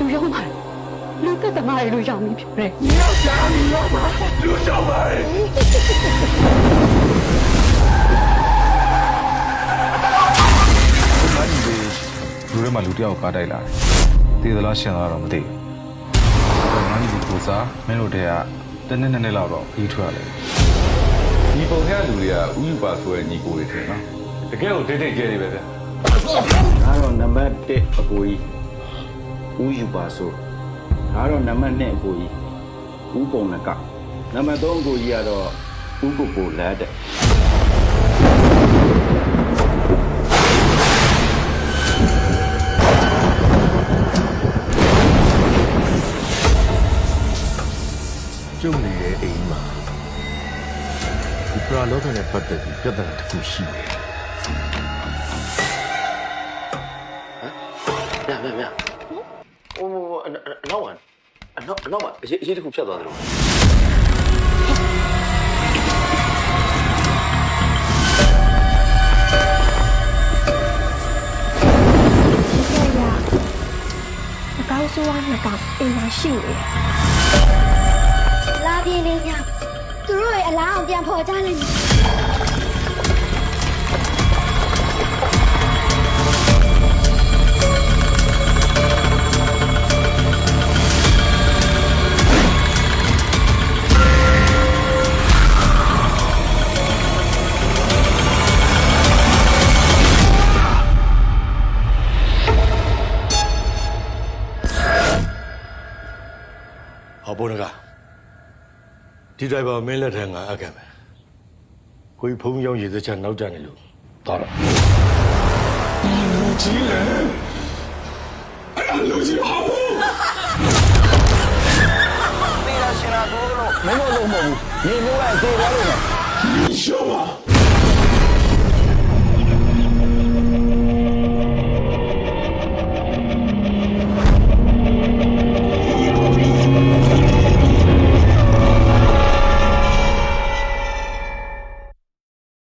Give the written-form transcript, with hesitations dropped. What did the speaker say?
လူရောက်ပါလူသက်သမားရဲ့လူရောက်ပြီဖြစ်တယ် 你要家里要吗？刘小梅。လူထဲမှာလူတယောက်ကားတိုက်လာတယ်။တည်သလားရှင်လားတော့မသိဘူး။ငါညီကိုစားမင်းတို့တည်းကတစ်နှစ်လောက်တော့ပြီးထွက်ရတယ် ဒီပုံထဲကလူတွေကဥယူပါဆိုတဲ့ညီကိုတွေထင်နော်တကယ်ကိုတိတ်တိတ်ကျဲနေပဲဗျာ ဒါတော့နံပါတ်1အကိုကြီးဦးယူပါဆိုဒါတော့နံပါတ်2အကိုကြီးဦးပုံနကနံပါတ်3အကိုကြီးကတော့ဦးကိုကိုလက်တဲ့ကျုံနေတဲ့အိမ်မှာဒီပရာလောကနဲ့ပတ်သက်ပြီးပြဿနာတစ်ခုရှိတယ်ဗျာဟိုနောက်မှာအရေးတစ်ခုဖြတ်သွားတယ်လို့အကောင်းဆုံးကနှစ်ကောင်အိမ်မှာရှိနေတယ် လာပြင်းလေးညသူတို့ရဲ့အလားအောင်ပြန်ဖော်ကြလိမ့်မယ်好不那个ဒီဒရိုင်ဘာမင်းလက်ထက်ငါအပ်ခဲ့မယ်ကိုကြီးဖုံးရောက်ရည်စချက်နောက်ကျနေလို့သွားတော့လူကြီးလေအဲ့ဒါလူကြီးဟာဘူးပေးရရှင်လာတော့မင်းတို့လုံးမဟုတ်ဘူးညီမျိုးကသေသွားလို့မယ်你笑吗